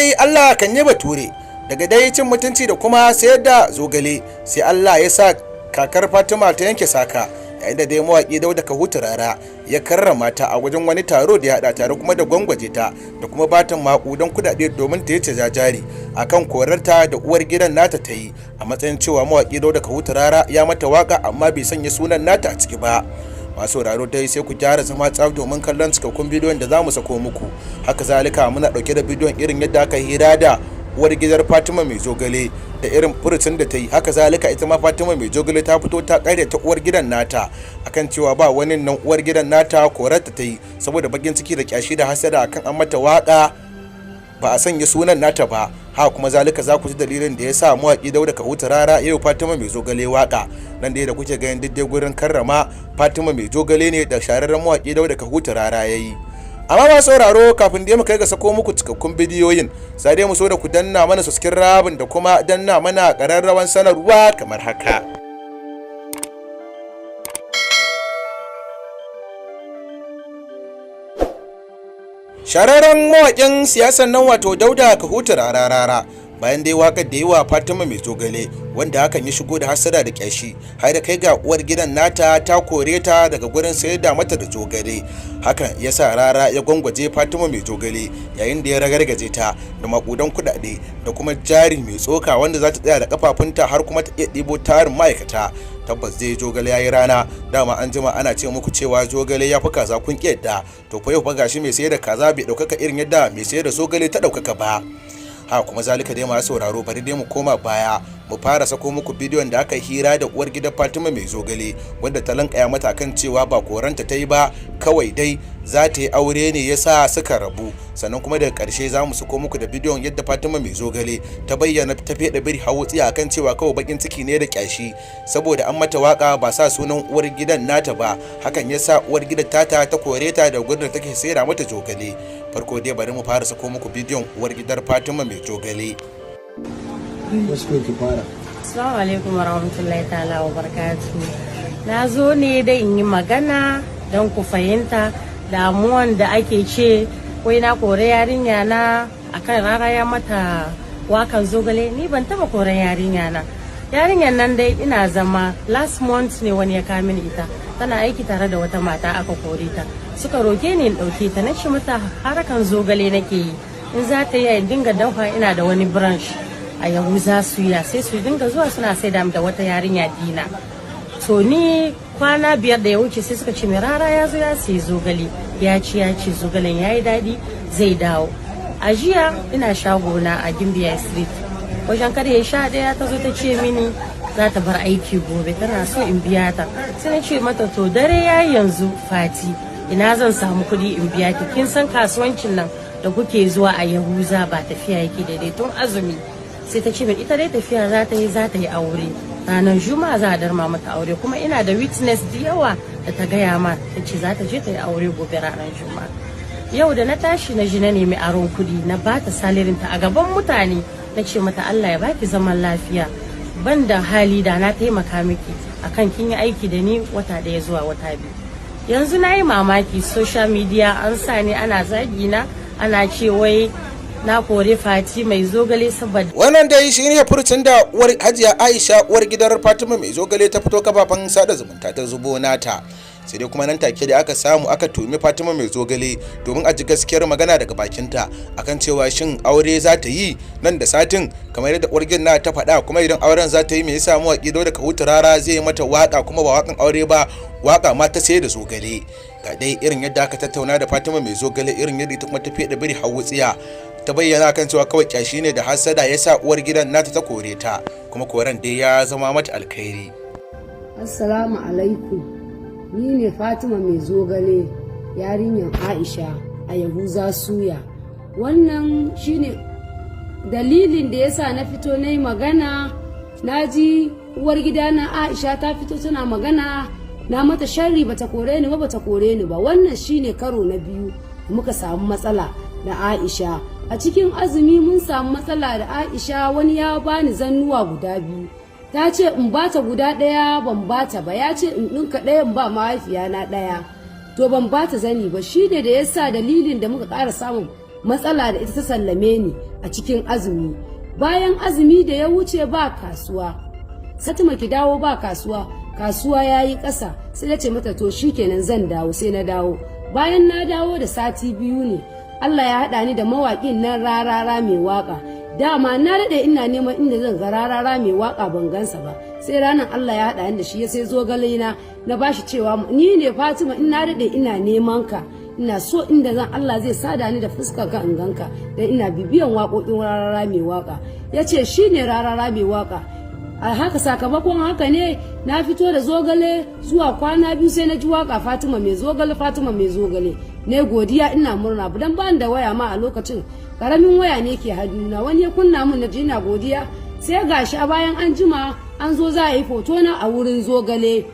dai Allah kan yi bature daga dai cin mutunci da kuma sayar da zogale sai Allah ya sa kakar Fatima ta yanke saka, yayin da dai mawaki daudakahutu rarara ya karrama ta a wajen wani taro da ya hada tare kuma da gwangwaje ta da kuma batan makudan kudade domin ta yi jajari akan korarta da uwar gidan nata ta yi, a matsayin cewa mawaki daudakahutu rarara ya mata waka amma bai sanya sunan nata a ciki ba. Masu sauraro dai sai ku gyara zama tsaf domin kallon cikakkun bidiyon da za mu sako muku. Haka zalika muna dauke da bidiyon irin yadda aka hira da uwar gidar Fatima mai zogale da irin furucin da ta yi. Haka zalika ita ma Fatima mai zogale ta fito ta kare ta uwar gidan nata akan cewa ba wani nan uwar gidan nata korarta ta yi saboda bakin ciki da kyashi da hasada akan an mata waka ba a sanya sunan nata ba. Ha kuma zalika za ku ji dalilin da ya sa mawaƙi daudakahutu rarara yau Fatima mai zogale waka nan da kuke ganin diddai gurin karrama Fatima mai zogale ne da shararren mawaƙi daudakahutu rarara yayi. Amma ba sauraro, kafin da mu kai ga sako muku cikakkun bidiyoyin sai dai mu so da ku danna mana subscribe da kuma danna mana ƙararrawan sanarwa kamar haka. Shararren mawaƙin siyasan nan wato daudakahutu rarara bayan dai wakar da yi wa Fatima mai zogale wanda hakan ya shigo da hasada da kyashi har da kai ga uwar gidan nata ta kore ta daga gurin sayar da mata da zogale. Hakan ya sa rara ya gwangwaje Fatima mai zogale yayin da ya ragargaje ta da makudan kudade da kuma jari mai tsoka wanda za ta tsaya da kafafunta har kuma ta iya ɗibo tarin ma'aikata. Tabbas dai zogale ya yi rana, dama an jima ana ce muku cewa zogale ya fi kaza kun yadda, to fa yau fa gashi mai sayar da kaza bai ɗaukaka irin yadda mai sayar da zogale ta ɗaukaka ba. Ha kuma zalika dai masu sauraro, bari dai mu koma baya mu fara sako muku bidiyon da aka hira da uwar gidan Fatima mai zogale wanda ta lankaya mata kan cewa ba koranta ta yi ba, kawai dai za ta yi aure ne yasa suka rabu. Sannan kuma daga karshe za mu sako muku da bidiyon yadda Fatima mai zogale ta bayyana ta fede biri hawutsi akan cewa kawai bakin ciki ne da kyashi saboda an mata waka ba sa sunan uwar gidan nata ba, hakan yasa uwar gidan tata ta kore ta da gurin da take sayar mata zogale. Farko dai bari mu fara sako muku bidiyon uwar gidar Fatima mai zogale. Assalamu alaikum warahmatullahi ta'ala wa barakatuhu. Na zo ne da in yi magana don ku fahimta damuwan da ake ce wai na kore yarinya na akan rara ya mata wakan zogale. Ni ban taba koren yarinya na. Yarinyan nan dai ina zama last month ne wani ya kawo mini ita. Tana aiki tare da wata mata aka kore ta. Suka roke ni in dauke ta, na ce mata harakan zogale nake yi. In za ta yi a dinga dauka ina da wani branch a Yahuza suya, sai su dinga zuwa suna sai da wata yarinya Dina. To ni kwana 5 da ya wuce sai suka ce mai rara ya zo ya sai zogale, ya ci zogalen yayi daɗi zai dawo. A jiya ina shagona a Gimbiya Street wajen karye 11 ta zo ta ce mini za ta bar aiki gobe, tana so in biya ta. Sai na ce mata to dare yayi yanzu Fati, ina zan samu kuɗi in biya ki, kin san kasuwancin nan da kuke zuwa a Yahuza ba tafiya yake daidai tun azumi. Sai ta ce min ita dai tafiya za ta yi aure ranar Juma'a, za a darma mata aure, kuma ina da witness da yawa da ta gaya ma ta ce za ta je ta yi aure gobe ranar Juma'a. Yau da na tashi na ji na nemi aron kuɗi na ba ta salirinta a gaban mutane, na ce mata Allah ya baki zaman lafiya, ban da hali da na taimaka miki akan kin yi aiki da ni wata 1 zuwa wata 2. Yanzu na yi mamaki, social media an sa ni ana zagi na, ana ce wai na kore Fati mai zogale saboda wannan dai shine furucin da uwar Hajiya Aisha uwar gidan Fatima mai zogale ta fito kafafen sada zumunta ta zubo nata. Sai dai kuma nan take da aka samu aka tumi Fatima mai zogale domin a ji gaskiyar magana daga bakinta akan cewa shin aure za ta yi nan da satin kamar yadda uwar gidan ta faɗa, kuma idan auren za ta yi me yasa mawaƙi daudakahutu rarara zai yi mata waka kuma ba wakan aure ba, waka ma ta sai da zogale. Ga dai irin yadda aka tattauna da Fatima mai zogale, irin yadda ita kuma ta fiye da biri hawutsiya ta bayyana kan cewa kawai kyashi ne da hasada yasa uwar gidan nata ta kore ta, kuma koren dai ya zama mata alkhairi. Assalamu alaikum, ni ne Fatima mai zogale yarinyar Aisha a Yahuza suya. Wannan shine dalilin da yasa na fito na yi magana. Na ji uwar gidana Aisha ta fito tana magana, na mata sharri bata kore ni ba. Wannan shine karo na biyu muka samu matsala da Aisha. A cikin azumi mun samu matsala da Aisha, wani ya bani zannuwa guda 2. Ta ce in bata guda 1 ban bata ba, ya ce in ɗinka 1 ba mahaifiya na 1, to ban bata zani ba. Shi ne da yasa dalilin da muka ƙara samun matsala da ita ta sallame ni a cikin azumi. Bayan azumi da ya wuce ba kasuwa, Fatima ki dawo ba kasuwa, kasuwa ya yi ƙasa. Sai na ce mata to shikenan zan dawo. Sai na dawo. Bayan na dawo da sati 2 ne Allah ya haɗa ni da mawaƙin nan rarara mai waƙa. Dama na daɗe ina neman inda zan ga rarara mai waƙa ban gansa ba. Sai ranar Allah ya haɗa ni da shi ya sai zogale na bashi cewa ni ne Fatima, ina daɗe ina neman ka, ina so inda zan Allah zai sada ni da fuskar ka in ganka, dan ina bibiyan waƙoƙin rarara mai waƙa. Ya ce shi ne rarara mai waƙa. A haka sakamakon haka ne na fito da zogale zuwa kwana 2 sai na ji waka Fatima mai zogale, Fatima mai zogale. Ne godiya ina murna dan ban da waya ma a lokacin, karamin waya ne ke hannuna, wani ya kunna min na ji ina godiya. Sai gashi a bayan an jima an zo za a yi foto na a wurin zogale,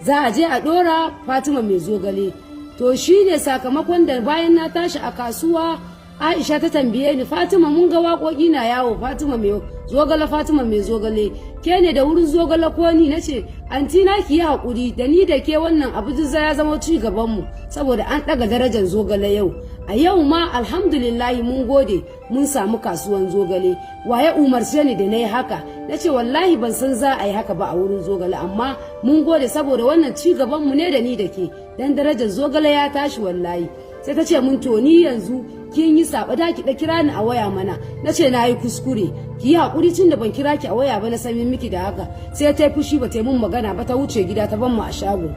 za a je a dora Fatima mai zogale. To shine sakamakon da bayan na tashi a kasuwa Aisha ta tambaye ni, Fatima mun ga waƙoƙi na yawo, Fatima mai zogale, Fatima mai zogale, ke ne da wurin zogale ko ni? Nace anti na ki yi haƙuri, da ni da ke wannan abu ya zama ci gaban mu saboda an ɗaga darajar zogale yau. A yau ma alhamdulillahi mun gode mun samu kasuwan zogale. Waye umarce ni da na yi haka? Nace wallahi ban san za a yi haka ba a wurin zogale, amma mun gode saboda wannan ci gaban mu ne da ni da ke, dan darajar zogale ya tashi wallahi. Sai ta ce mun to ni yanzu kin yi saba da ki da kira ni a waya mana. Nace na yi kuskure, ki yi hakuri tun da ban kira ki a waya ba na sanin miki da haka. Sai ta yi fushi ba ta yi mun magana ba, ta wuce gida ta ban mu a shago.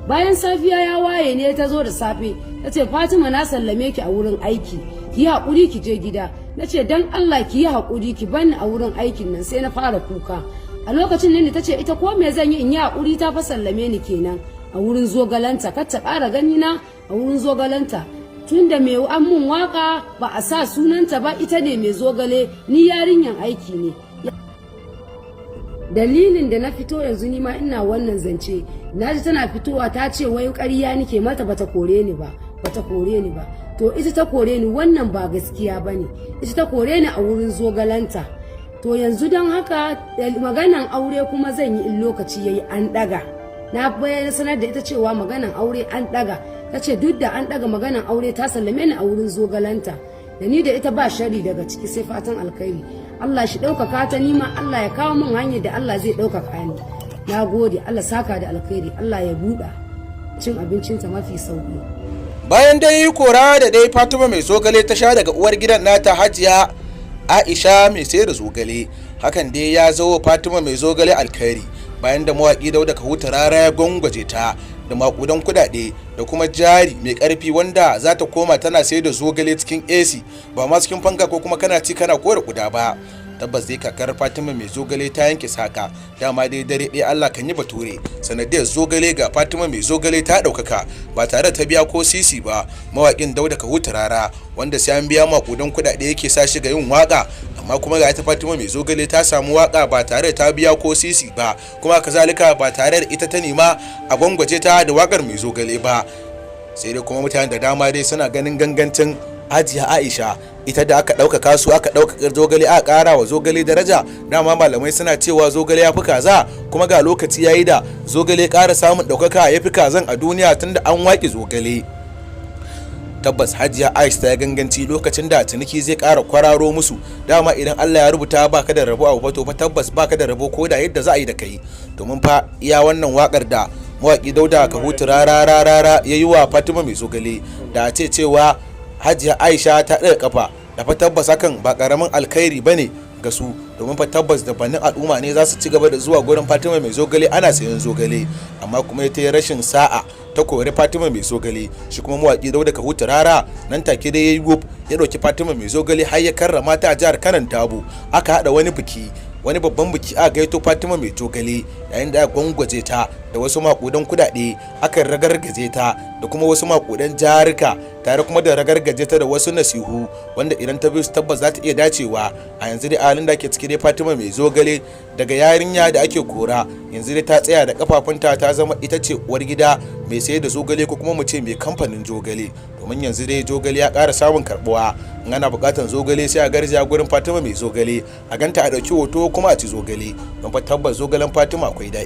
Bayan safiya ya waye ne ta zo da safe ta ce Fatima na sallame ki a wurin aiki, ki yi hakuri ki je gida. Nace dan Allah ki yi hakuri ki bani a wurin aikin nan. Sai na fara kuka. A lokacin ne ta ce ita ko me zan yi in yi hakuri, ta fa sallame ni kenan a wurin zogalanta, kar ta ƙara gani na a wurin zogalanta. Tunda mai an mun waka ba a sa sunanta ba, ita ne mai zogale, ni yarinyan aiki ne. Dalilin da na fito yanzu ni ma ina wannan zance, na ji tana fitowa ta ce wai ƙarya nike mata, bata kore ni ba, bata kore ni ba. To ita ta kore ni, wannan ba gaskiya bane. Ita ta kore ni a wurin zogalanta. To yanzu don haka maganan aure kuma zan yi in lokaci yayi an daga. Na bayyana sanar da ita cewa maganan aure an daga. Ta ce duk da an daga maganan aure ta sallame ni a wurin zogalanta, da ni da ita ba shari daga ciki sai fatan alkhairi. Allah shi ɗaukaka ta, nima Allah ya kawo min hanyar da Allah zai ɗaukaka ni. Na gode, Allah saka da alkhairi, Allah ya buɗa cin abincinta mafi sauki. Bayan dai kora da dai Fatima mai zogale ta sha daga uwar gidan nata Hajiya Aisha mai sayar da zogale, hakan dai ya zo Fatima mai zogale alkhairi, bayan da mawaƙi daudakahutu rara ya gwangwaje ta da makudan kudade da kuma jari mai karfi wanda za ta koma tana sayar da zogale cikin AC, ba ma cikin fanka ko kuma kana ci kana kore kuda ba. Tabbas dai kakar Fatima mai zogale ta yanke saka, dama dai dare ɗaya Allah kan yi bature. Sanadiyar zogale ga Fatima mai zogale ta ɗaukaka ba tare da ta biya ko sisi ba. Mawaƙin daudakahutu rara wanda sai an biya makudan kudade yake sa shi ga yin waka, amma kuma ga ita Fatima mai zogale ta samu waka ba tare da ta biya ko sisi ba, kuma kazalika ba tare da ita ta nema a gwangwaje ta da wakar mai zogale ba. Sai dai kuma mutane da dama dai suna ganin gangancin Hajiya Aisha, ita da aka ɗaukaka su aka ɗaukaka zogale aka ƙara wa zogale daraja. Dama malamai suna cewa zogale ya fi kaza, kuma ga lokaci yayi da zogale ƙara samun ɗaukaka ya fi kazan a duniya tunda an waƙi zogale. Tabbas Hajiya Aisha ta ganganci lokacin da ciniki zai ƙara kwararo musu. Dama idan Allah ya rubuta baka da rabo a to fa tabbas baka da rabo ko da yadda za a yi da kai. Domin fa iya wannan wakar da mawaƙi daudakahutu rarara ya yi wa Fatima mai zogale, da a ce cewa Hajiya Aisha ta ɗaga kafa, da fa tabbas hakan ba ƙaramin alkhairi bane ga su, domin fa tabbas da banin al'umma ne za su ci gaba da zuwa gurin Fatima mai zogale ana sayan zogale. Amma kuma ta yi rashin sa'a ta kori Fatima mai zogale. Shi kuma mawaƙi daudakahutu rara nan take dai yayi gub ya ɗauki Fatima mai zogale har ya karrama ta a jihar Kanan Dabo. Aka haɗa wani babban biki a gaito Fatima mai zogale, yayin da aka gwangwaje ta da wasu makudan kudade, aka ragargaje ta da kuma wasu makudan jarika, tare kuma da ragargaje ta da wasu nasihu wanda idan ta bi su tabbas za ta iya dacewa. A yanzu dai halin da ake ciki dai Fatima mai zogale daga yarinya da ake kora, yanzu dai ta tsaya da kafafunta, ta zama ita ce uwar gida mai sayar da zogale ko kuma mu ce mai kamfanin zogale. Domin yanzu dai zogale ya ƙara samun karbuwa, in ana buƙatar zogale sai a garzaya gurin Fatima mai zogale, a ganta a ɗauki hoto kuma a ci zogale, don fa tabbas zogalen Fatima akwai daɗi.